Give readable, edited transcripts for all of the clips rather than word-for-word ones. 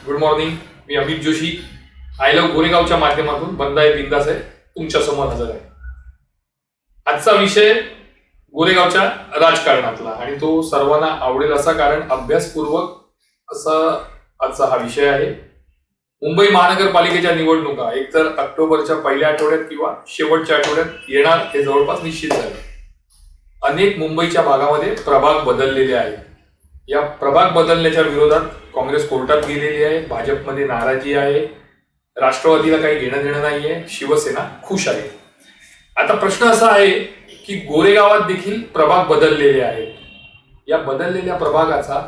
Good morning. मी Amit Joshi. I love गोरेगावच्या माध्यमातून बंद आहे बिंदास आहे तुमच्या समोर हजर आहे. आजचा विषय गोरेगावच्या राजकारणातला आणि तो सर्वांना आवडेल असा, कारण अभ्यासपूर्वक असा आजचा हा विषय आहे. मुंबई महानगरपालिकेच्या निवडणुका एकतर ऑक्टोबरच्या पहिल्या आठवड्यात किंवा शेवटच्या आठवड्यात येणार हे जवळपास निश्चित झाले. अनेक मुंबईच्या भागामध्ये प्रभाग बदललेले आहेत. या प्रभाग बदलण्याच्या विरोधात काँग्रेस कोर्टात गेलेली आहे. भाजपमध्ये नाराजी आहे. राष्ट्रवादीला काही घेणं देणं नाहीये. शिवसेना खुश आहे. आता प्रश्न असा आहे की गोरेगावात देखील प्रभाग बदललेले आहेत. या बदललेल्या प्रभागाचा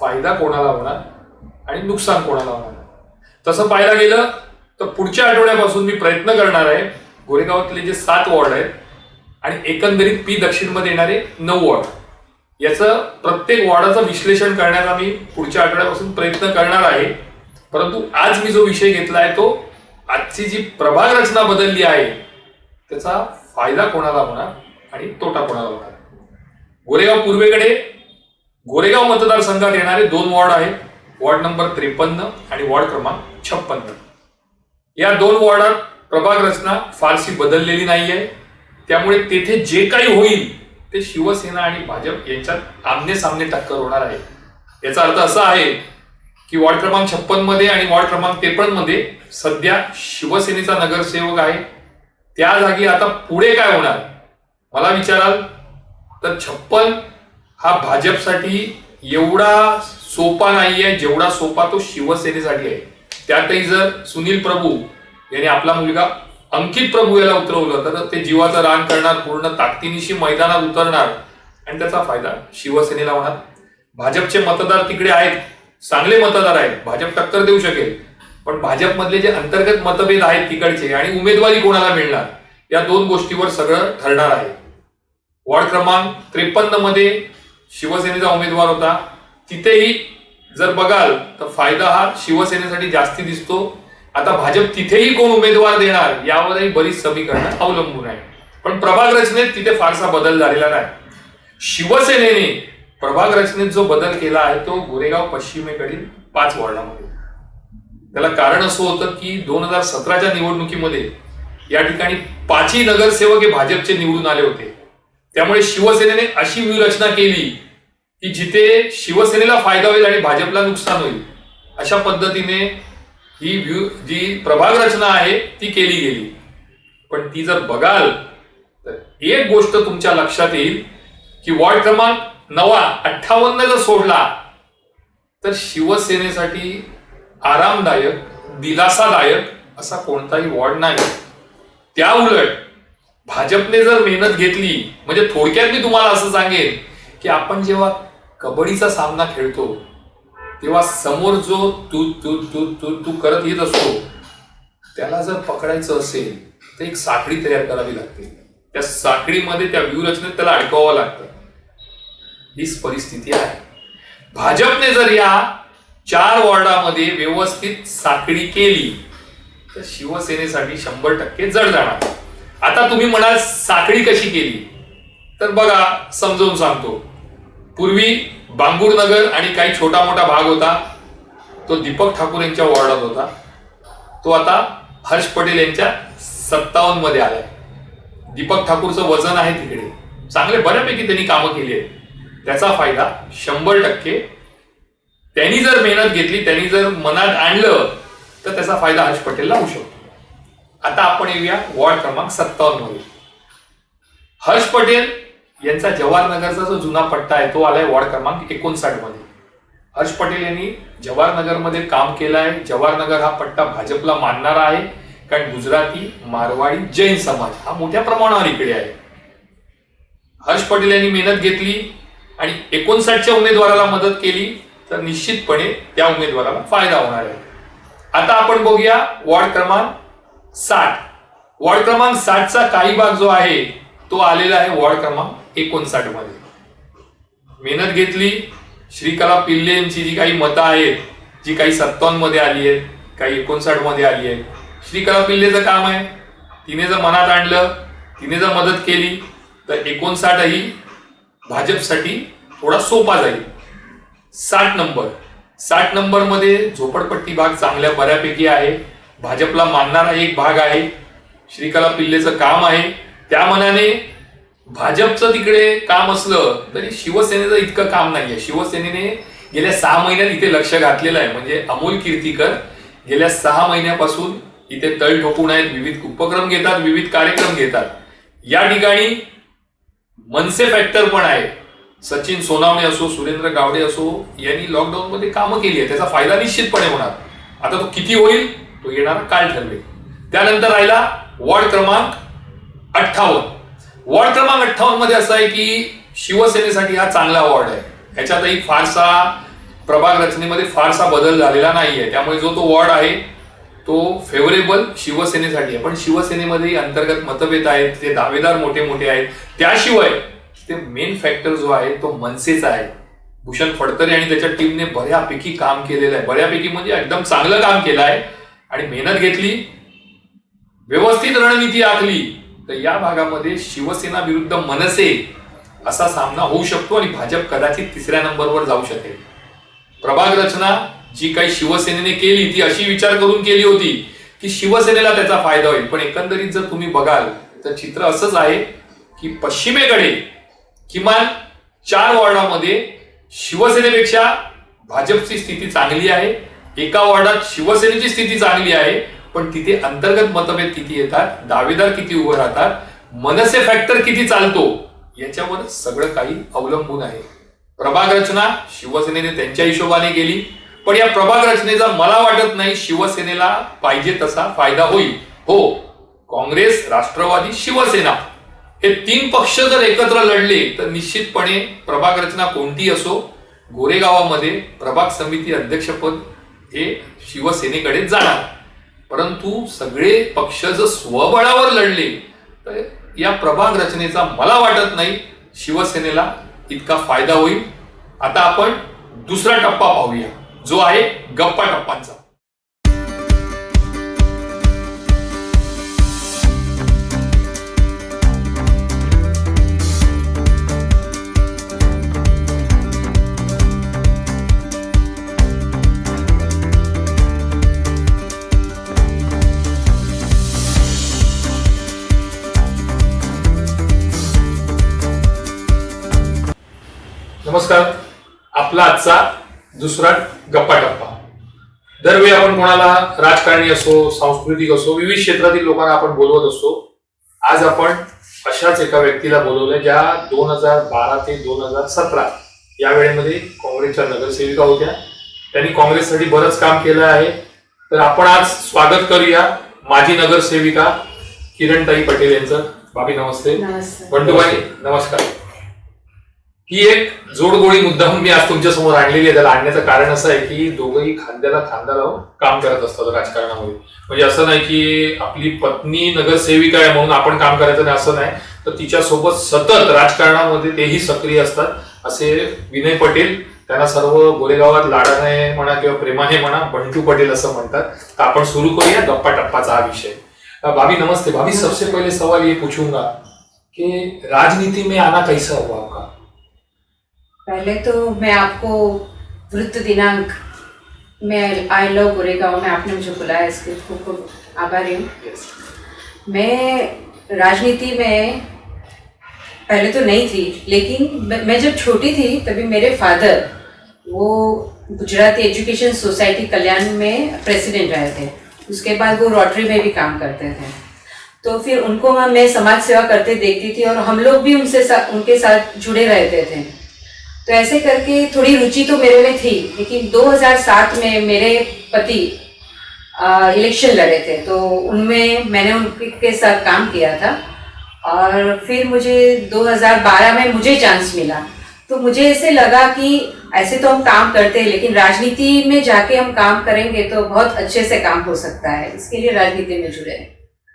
फायदा कोणाला होणार आणि नुकसान कोणाला होणार? तसं पाहायला गेलं तर पुढच्या आठवड्यापासून मी प्रयत्न करणार आहे गोरेगावातले जे 7 वॉर्ड आहेत आणि एकंदरीत पी दक्षिण मध्ये येणारे 9 वॉर्ड, याचं प्रत्येक वॉर्डाचं विश्लेषण करण्याचा मी पुढच्या आठवड्यापासून प्रयत्न करणार आहे. परंतु आज मी जो विषय घेतला आहे तो आजची जी प्रभाग रचना बदलली आहे त्याचा फायदा कोणाला होणार आणि तोटा कोणाला होणार. गोरेगाव पूर्वेकडे गोरेगाव मतदारसंघात येणारे 2 वॉर्ड आहेत. वॉर्ड नंबर 53 आणि वॉर्ड क्रमांक 56. या 2 वॉर्डात प्रभाग रचना फारशी बदललेली नाहीये. त्यामुळे तेथे जे काही होईल ते शिवसेना आणि भाजप यांच्यात आमने सामने टक्कर होणार आहे. याचा अर्थ असा आहे की वॉर्ड क्रमांक 56 मध्ये आणि वॉर्ड क्रमांक 53 मध्ये सध्या शिवसेनेचा नगरसेवक आहे. त्या जागी आता पुढे काय होणार मला विचाराल तर 56 हा भाजपसाठी एवढा सोपा नाहीये जेवढा सोपा तो शिवसेनेसाठी आहे. त्यातही जर सुनील प्रभू यांनी आपला मुलगा अंकित प्रभू याला उतरवलं तर ते जीवाचं रान करणार, पूर्ण ताकदीनिशी मैदानात उतरणार आणि त्याचा फायदा शिवसेनेला होणार. भाजपचे मतदार तिकडे आहेत, चांगले मतदार आहेत, भाजप टक्कर देऊ शकेल. पण भाजपमधले जे अंतर्गत मतभेद आहेत तिकडचे आणि उमेदवारी कोणाला मिळणार या 2 गोष्टीवर सगळं ठरणार आहे. वॉर्ड क्रमांक 53 मध्ये शिवसेनेचा उमेदवार होता. तिथेही जर बघाल तर फायदा हा शिवसेनेसाठी जास्ती दिसतो. आता भाजप तिथेही कोण उमेदवार देणार यावरही बरीच समीकरणं अवलंबून आहे. पण प्रभाग रचनेत तिथे फारसा बदल झालेला नाही. शिवसेनेने प्रभाग रचनेत जो बदल केला आहे तो गोरेगाव पश्चिमेकडील 5 वॉर्डामध्ये. त्याला कारण असं होतं की 2017च्या निवडणुकीमध्ये या ठिकाणी 5ही नगरसेवक हे भाजपचे निवडून आले होते. त्यामुळे शिवसेनेने अशी व्यूहरचना केली की जिथे शिवसेनेला फायदा होईल आणि भाजपला नुकसान होईल अशा पद्धतीने ही जी प्रभाग रचना आहे ती केली गेली. पण ती जर बघाल तर एक गोष्ट तुमच्या लक्षात येईल की वॉर्ड क्रमांक 58 जर सोडला तर शिवसेनेसाठी आरामदायक, दिलासादायक असा कोणताही वॉर्ड नाही. त्या उलट भाजपने जर मेहनत घेतली, म्हणजे थोडक्यात मी तुम्हाला असं सांगेन की आपण जेव्हा कबड्डीचा सामना खेळतो तेव्हा समोर जो तू तू तू तू तू करत येत असतो त्याला जर पकडायचं असेल तर एक साखळी तयार करावी लागते. त्या साखळीमध्ये त्या व्यूहरचनेत त्याला अडकवावं लागतं. हीच परिस्थिती आहे. भाजपने जर या 4 वॉर्डामध्ये व्यवस्थित साखळी केली तर शिवसेनेसाठी 100% जड जाणार. आता तुम्ही म्हणाल साखळी कशी केली तर बघा समजावून सांगतो. पूर्वी बांगूर नगर आणि काही छोटा मोठा भाग होता तो दीपक ठाकूर यांच्या वॉर्डात होता. तो आता हर्ष पटेल यांच्या 57 मध्ये आलाय. दीपक ठाकूरचं वजन आहे तिकडे, चांगले बऱ्यापैकी त्यांनी कामं केली आहेत. त्याचा फायदा 100% त्यांनी जर मेहनत घेतली, त्यांनी जर मनात आणलं तर त्याचा फायदा हर्ष पटेलला होऊ शकतो. आता आपण येऊया वॉर्ड क्रमांक 57 मध्ये. हर्ष पटेल यांचा जवाहरनगरचा जो जुना पट्टा आहे तो आलाय वॉर्ड क्रमांक 59 मध्ये. हर्ष पटेल यांनी जवाहरनगरमध्ये काम केलं आहे. जवाहरनगर हा पट्टा भाजपला मानणारा आहे कारण गुजराती, मारवाडी, जैन समाज हा मोठ्या प्रमाणावर इकडे आहे. हर्ष पटेल यांनी मेहनत घेतली आणि 59च्या उमेदवाराला मदत केली तर निश्चितपणे त्या उमेदवाराला फायदा होणार आहे. आता आपण बघूया वॉर्ड क्रमांक 60. वॉर्ड क्रमांक 60चा काही भाग जो आहे तो आलेला आहे वॉर्ड क्रमांक 59 मध्ये. मेहनत घेतली. श्रीकला पिल्ले यांची जी काही मतं आहेत, जी काही 57 मध्ये आली आहेत, काही 59 मध्ये आली आहेत. श्रीकला पिल्लेचं काम आहे, तिने जर मनात आणलं, तिने जर मदत केली तर 59 ही भाजपसाठी थोडा सोपा जाईल. 60 नंबर 60 नंबर मध्ये झोपडपट्टी भाग चांगल्या बऱ्यापैकी आहे, भाजपला मानणारा एक भाग आहे, श्रीकला पिल्लेचं काम आहे. त्या मनाने भाजपचं तिकडे काम असलं तरी शिवसेनेचं इतकं काम नाहीये. शिवसेनेने गेल्या 6 महिन्यात इथे लक्ष घातलेलं आहे. म्हणजे अमोल कीर्तीकर गेल्या 6 महिन्यापासून इथे तळ ठोकून आहेत, विविध उपक्रम घेतात, विविध कार्यक्रम घेतात. या ठिकाणी मनसे फॅक्टर पण आहे. सचिन सोनावणे असो, सुरेंद्र गावडे असो, यांनी लॉकडाऊन मध्ये कामं केली आहे, त्याचा फायदा निश्चितपणे होणार. आता तो किती होईल तो येणारा काळ ठरवेल. त्यानंतर राहिला वॉर्ड क्रमांक 58. वॉर्ड क्रमांक 58 मध्ये असं आहे की शिवसेनेसाठी हा चांगला वॉर्ड आहे. ह्याच्यातही फारसा प्रभाग रचनेमध्ये फारसा बदल झालेला नाहीये, त्यामुळे जो तो वॉर्ड आहे तो फेवरेबल शिवसेनेसाठी आहे. पण शिवसेनेमध्ये अंतर्गत मतभेद आहेत, ते दावेदार मोठे मोठे आहेत. त्याशिवाय ते मेन फॅक्टर जो आहे तो मनसेचा आहे. भूषण फडतरे आणि त्याच्या टीमने बऱ्यापैकी काम केलेलं आहे, बऱ्यापैकी म्हणजे एकदम चांगलं काम केलं आहे आणि मेहनत घेतली, व्यवस्थित रणनीती आखली तर या भागामध्ये शिवसेना विरुद्ध मनसे असा सामना होऊ शकतो आणि भाजप कदाचित 3ऱ्या नंबरवर जाऊ शकेल. प्रभाग रचना जी काही शिवसेनेने केली ती अशी विचार करून केली होती की शिवसेनेला त्याचा फायदा होईल. पण एकंदरीत जर तुम्ही बघाल तर चित्र असंच आहे की पश्चिमेकडे किमान 4 वॉर्डामध्ये शिवसेनेपेक्षा भाजपची स्थिती चांगली आहे. एका वॉर्डात शिवसेनेची स्थिती चांगली आहे, पण तिथे अंतर्गत मतभेद किती येतात, दावेदार किती उभे राहतात, मनसे फॅक्टर किती चालतो याच्यावर सगळं काही अवलंबून आहे. प्रभाग रचना शिवसेनेने त्यांच्या हिशोबाने केली, पण या प्रभाग रचनेचा मला वाटत नाही शिवसेनेला पाहिजे तसा फायदा होईल. हो, काँग्रेस, राष्ट्रवादी, शिवसेना हे 3 पक्ष जर एकत्र लढले तर निश्चितपणे प्रभाग रचना कोणती असो, गोरेगावामध्ये प्रभाग समिती अध्यक्षपद हे शिवसेनेकडे जाणार. परंतु सगळे पक्ष जर स्वबळावर लढले तर या प्रभाग रचनेचा मला वाटत नाही शिवसेनेला इतका फायदा होईल. आता आपण दुसरा टप्पा पाहूया, जो आहे गप्पा टप्पांचा. नमस्कार. आपला आजचा दुसरा गप्पा टप्पा. दरवेळी आपण कोणाला राजकारणी असो, सांस्कृतिक असो, विविध क्षेत्रातील लोकांना आपण बोलवत असतो. आज आपण अशाच एका व्यक्तीला बोलवलंय ज्या 2012 ते 2017 या वेळेमध्ये काँग्रेसच्या नगरसेविका होत्या. त्यांनी काँग्रेससाठी बरंच काम केलं आहे. तर आपण आज स्वागत करूया माजी नगरसेविका किरणताई पटेल यांचं. भाभी नमस्ते. बंडूबाई नमस्कार. ही एक जोडगोळी मुद्दाहून मी आज तुमच्या समोर आणलेली आहे. त्याला आणण्याचं कारण असं आहे की दोघंही खांद्याला खांदा लावून काम करत असतात राजकारणामध्ये. म्हणजे असं नाही की आपली पत्नी नगरसेविका आहे म्हणून आपण काम करायचं नाही, असं नाही. तर तिच्यासोबत सतत राजकारणामध्ये तेही सक्रिय असतात. असे विनय पटेल, त्यांना सर्व गोरेगावात लाडाने म्हणा किंवा प्रेमाने म्हणा बंटू पटेल असं म्हणतात. तर आपण सुरू करूया गप्पा टप्पाचा हा विषय. भाभी नमस्ते. भाभी, सबसे पहले सवाल ये पूछूंगा कि राजनीति में आना कैसा हुआ आपका? पहले तो मैं आपको वृत्त दिनांक में आई लव गोरेगांव में आपने मुझे बुलाया, इसके खूब खूब आभारी हूँ. मैं राजनीति में पहले तो नहीं थी, लेकिन मैं जब छोटी थी तभी मेरे फादर वो गुजराती एजुकेशन सोसाइटी कल्याण में प्रेसिडेंट रहे थे. उसके बाद वो रोटरी में भी काम करते थे. तो फिर उनको मैं समाज सेवा करते देखती थी और हम लोग भी उनके साथ जुड़े रहते थे. तो ऐसे करके थोड़ी रुचि तो मेरे में थी. लेकिन 2007 में मेरे पति इलेक्शन लड़े थे, तो उनमें मैंने उनके साथ काम किया था. और फिर मुझे 2012 में मुझे चांस मिला. तो मुझे ऐसे लगा कि ऐसे तो हम काम करते हैं, लेकिन राजनीति में जाके हम काम करेंगे तो बहुत अच्छे से काम हो सकता है. इसके लिए राजनीति में जुड़े.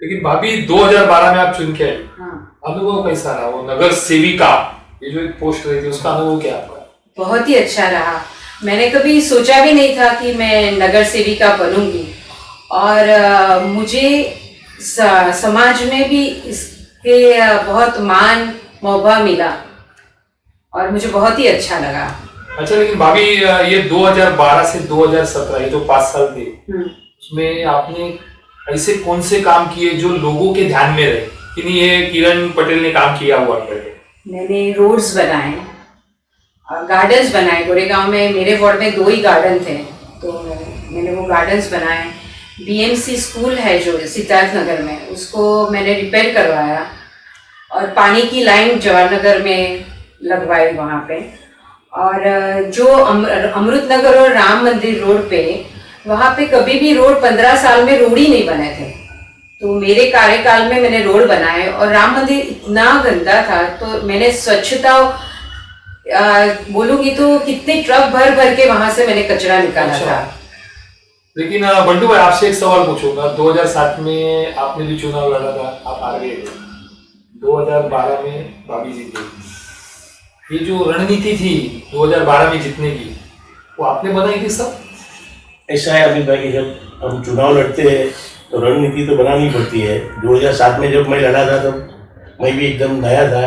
लेकिन भाभी 2012 में आप चुन के आए. हाँ, अनुभव कैसा रहा वो नगर सेविका, ये जो एक पोस्ट रही थी, उसका अनुभव क्या आपका? बहुत ही अच्छा रहा. मैंने कभी सोचा भी नहीं था कि मैं नगर सेविका बनूंगी. और मुझे समाज में भी इसके बहुत मान मौका मिला और मुझे बहुत ही अच्छा लगा. अच्छा, लेकिन भाभी ये 2012 से 2017 ये जो 5 साल थे, उसमें आपने ऐसे कौन से काम किए जो लोगों के ध्यान में रहे कि नहीं ये किरण पटेल ने काम किया हुआ है? मैंने रोड्स बनाए, गार्डन्स बनाए। गोरेगांव में मेरे वार्ड में 2 ही गार्डन थे, तो मैंने वो गार्डन्स बनाए। बीएमसी स्कूल है जो सिद्धार्थ नगर में, उसको मैंने रिपेयर करवाया और पानी की लाइन जवाहर नगर में लगवाई वहाँ पे। और जो अमृत नगर और राम मंदिर रोड पे, वहाँ पे कभी भी रोड 15 साल में रोड ही नहीं बने थे, तो मेरे कार्यकाल में मैंने रोड बनाए। और राम मंदिर इतना गंदा था, तो मैंने स्वच्छता बोलूंगी तो कितने ट्रक भर भर के वहां से मैंने कचरा निकाला था। लेकिन बंटू भाई, आपसे एक सवाल पूछूंगा। 2007 में आपने भी चुनाव लड़ा था, आप हार गए थे। 2012 में भाभी जीती। ये जो रणनीति थी 2012 में जीतने की, वो आपने बनाई थी सब? ऐसा है अमित भाई कि जब हम चुनाव लड़ते हैं तो रणनीति तो बनानी पड़ती है। 2007 में जब मैं लड़ा था तब मैं भी एकदम नया था,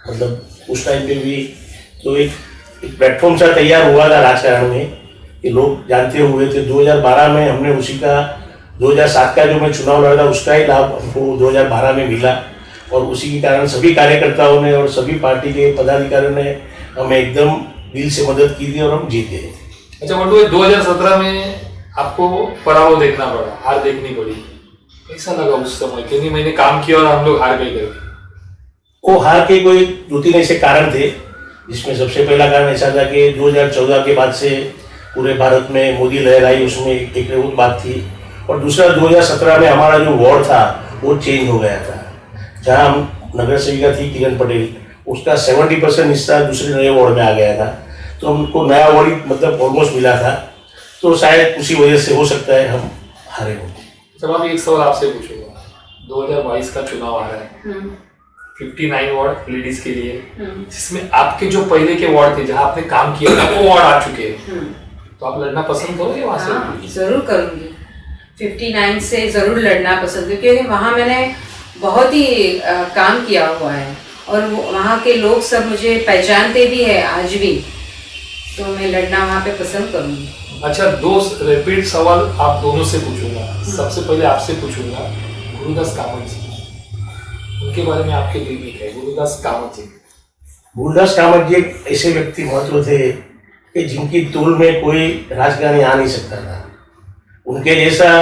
मतलब उस टाइम पे भी तो एक प्लेटफॉर्म सा तैयार हुआ था राजकारण में कि लोग जानते हुए थे। 2012 में हमने उसी का 2007 का जो मैं चुनाव लड़ा था उसका ही लाभ हमको 2012 में मिला, और उसी के कारण सभी कार्यकर्ताओं ने और सभी पार्टी के पदाधिकारियों ने हमें एकदम दिल से मदद की थी और हम जीते। अच्छा बंटू, 2017 में आपको पराभव देखना पड़ा, हार देखनी पड़ी, कैसा लगा उस समय? क्योंकि मैंने काम किया और हम लोग हार गए थे। वो हार के कोई 2-3 ऐसे कारण थे, जिसमें सबसे पहला कारण ऐसा था कि 2014 के बाद से पूरे भारत में मोदी लहर आई, उसमें एक वो बात थी। और दूसरा 2017 में हमारा जो वार्ड था वो चेंज हो गया था। जहाँ हम नगर सेविका थी किरण पटेल, उसका 70% हिस्सा दूसरे नए वार्ड में आ गया था, तो हमको नया वार्ड मतलब ऑलमोस्ट मिला था, तो शायद उसी वजह से हो सकता है हम हारे होंगे। जब आप एक सवाल आपसे पूछूंगा, 2022 का चुनाव आ रहा है, 59 वार्ड लेडीज के लिए, जिसमें आपके जो पहले के वार्ड थे जहाँ आपने काम किया था वो वार्ड आ चुके हैं, तो आप लड़ना पसंद करोगे वहां से? हाँ, जरूर करूंगी। 59 से जरूर लड़ना पसंद करूंगी, क्योंकि वहाँ मैंने बहुत ही काम किया हुआ है और वहाँ के लोग सब मुझे पहचानते भी है आज भी, तो मैं लड़ना वहाँ पे पसंद करूंगी। अच्छा, 2 रैपिड सवाल आप दोनों से पूछूंगा। सबसे पहले आपसे पूछूंगा गुरुदास कामत जी, उनके बारे में आपके दिल में क्या है? गुरुदास कामत जी, गुरुदास कामत जी एक ऐसे व्यक्ति महत्व थे कि जिनकी तोल में कोई राजकारणी आ नहीं सकता था। उनके जैसा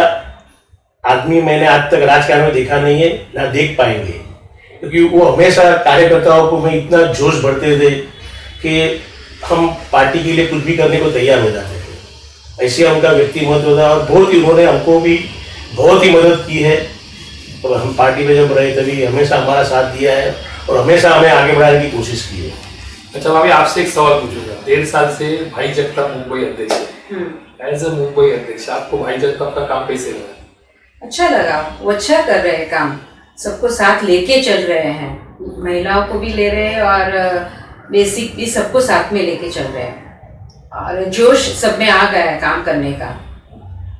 आदमी मैंने आज तक राजकारण में देखा नहीं है, ना देख पाएंगे, क्योंकि वो हमेशा कार्यकर्ताओं को में इतना जोश भरते थे कि हम पार्टी के लिए कुछ भी करने को तैयार हो जाते थे। ऐसे उनका व्यक्ति महत्व था और बहुत ही उन्होंने हमको भी बहुत ही मदद की है। और हम पार्टी में जब रहे तभी हमेशा हमारा साथ दिया है और हमेशा हमें आगे बढ़ाने की कोशिश की है। अच्छा भाभी, आपसे एक सवाल पूछूंगा। 1.5 साल से भाई जगताप मुंबई अध्यक्ष है, एज ए मुंबई अध्यक्ष आपको भाई जगताप का काम कैसे लगा? अच्छा लगा, वो अच्छा कर रहे हैं काम, सबको साथ लेके चल रहे हैं, महिलाओं को भी ले रहे हैं और बेसिक भी सबको साथ में लेके चल रहे हैं, और जोश सब में आ गया है काम करने का।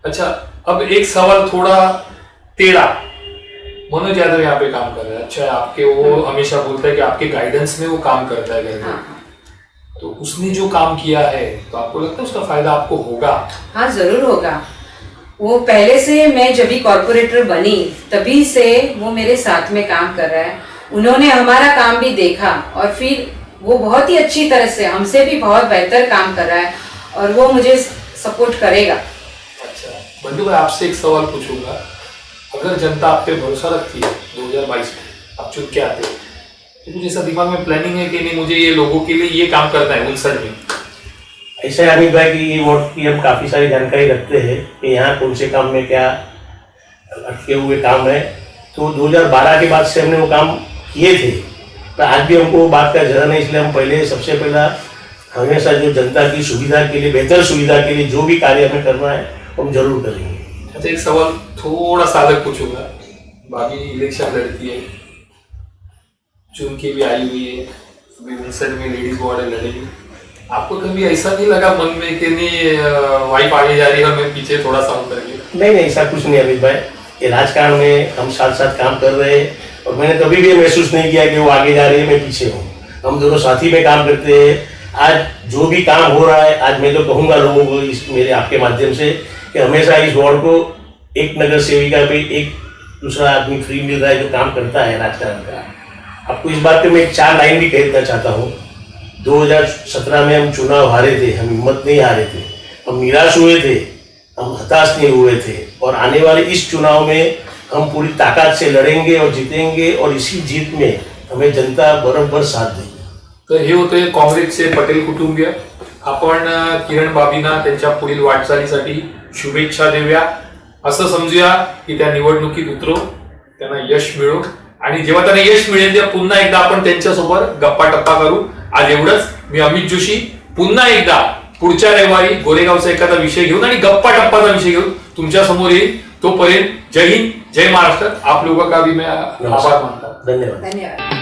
अच्छा, अब एक सवाल थोड़ा टेढ़ा। मनोज यादव यहाँ पे काम कर रहा है, अच्छा आपके वो हमेशा बोलता है कि आपके गाइडेंस में वो काम करता है घर में, तो उसने जो काम किया है तो आपको लगता है उसका फायदा आपको होगा? हाँ, जरूर होगा। वो पहले से, मैं जब भी कॉर्पोरेटर बनी तभी से वो मेरे साथ में काम कर रहा है। उन्होंने हमारा काम भी देखा और फिर वो बहुत ही अच्छी तरह से हमसे भी बहुत बेहतर काम कर रहा है और वो मुझे सपोर्ट करेगा। अच्छा बंधु भाई, आपसे एक सवाल पूछूंगा। अगर जनता आप पे भरोसा रखती है 2022 में आप चुन के आते हो, तो कुछ ऐसा दिमाग में प्लानिंग है कि नहीं मुझे ये लोगों के लिए ये काम करना है उनसठ में? ऐसा है अमित भाई कि ये वोट की हम काफ़ी सारी जानकारी रखते हैं कि यहाँ कौन से काम में क्या अटके हुए काम है। तो 2012 के बाद से हमने वो काम किए थे, तो आज भी हमको वो बात का ज़रा नहीं, इसलिए हम पहले सबसे पहला हमेशा जो जनता की सुविधा के लिए, बेहतर सुविधा के लिए जो भी कार्य हमें करना है हम जरूर करेंगे। अच्छा, एक सवाल थोड़ा सा अलग पूछूंगा। भाभी इलेक्शन लड़ती है, चुन के भी आई हुई है, अभी उनसठ में लेडीज वार्ड लड़ेगी, आपको कभी ऐसा नहीं लगा मन में कि नहीं वाइफ आगे जा रही है और मैं पीछे थोड़ा सा हूँ करके? नहीं, ऐसा कुछ नहीं अमित भाई, ये राजकारण में हम साथ साथ काम कर रहे हैं और मैंने कभी भी महसूस नहीं किया कि वो आगे जा रही है मैं पीछे हूँ। हम दोनों साथी में काम करते हैं, आज जो भी काम हो रहा है, आज मैं तो कहूँगा लोगों को इस मेरे आपके माध्यम से कि हमेशा इस वार्ड को एक नगर सेविका पे एक दूसरा आदमी फ्री मिल रहा है जो काम करता है राजकारण का। आपको इस बात पे मैं 4 लाइन भी कहना चाहता हूँ। 2017 में हम चुनाव हारे थे, हम हिम्मत नहीं हारे थे, हम निराश हुए थे, हम हताश नहीं हुए थे, और आने वाले इस चुनाव में हम पूरी ताकत से लड़ेंगे और जीतेंगे, और इसी जीत में हमें जनता बरोबर साथ देगी। तर हे होते काँग्रेसचे पटेल कुटुंबीय. आपण किरण बाबींना त्यांच्या पुढील वाटचालीसाठी शुभेच्छा देऊया. असं समजूया की त्या निवडणुकीत उतरो, त्यांना यश मिळो, आणि जेव्हा त्यांना यश मिळेल तेव्हा पुन्हा एकदा आपण त्यांच्यासोबत गप्पा टप्पा करू. आज एवढंच. मी अमित जोशी पुन्हा एकदा पुढच्या रविवारी गोरेगावचा एखादा विषय घेऊन आणि गप्पा टप्पाचा विषय घेऊन तुमच्या समोर येईल. तोपर्यंत जय हिंद, जय महाराष्ट्र. आप लोगों का भी मैं आभार मानता हूं. धन्यवाद. धन्यवाद.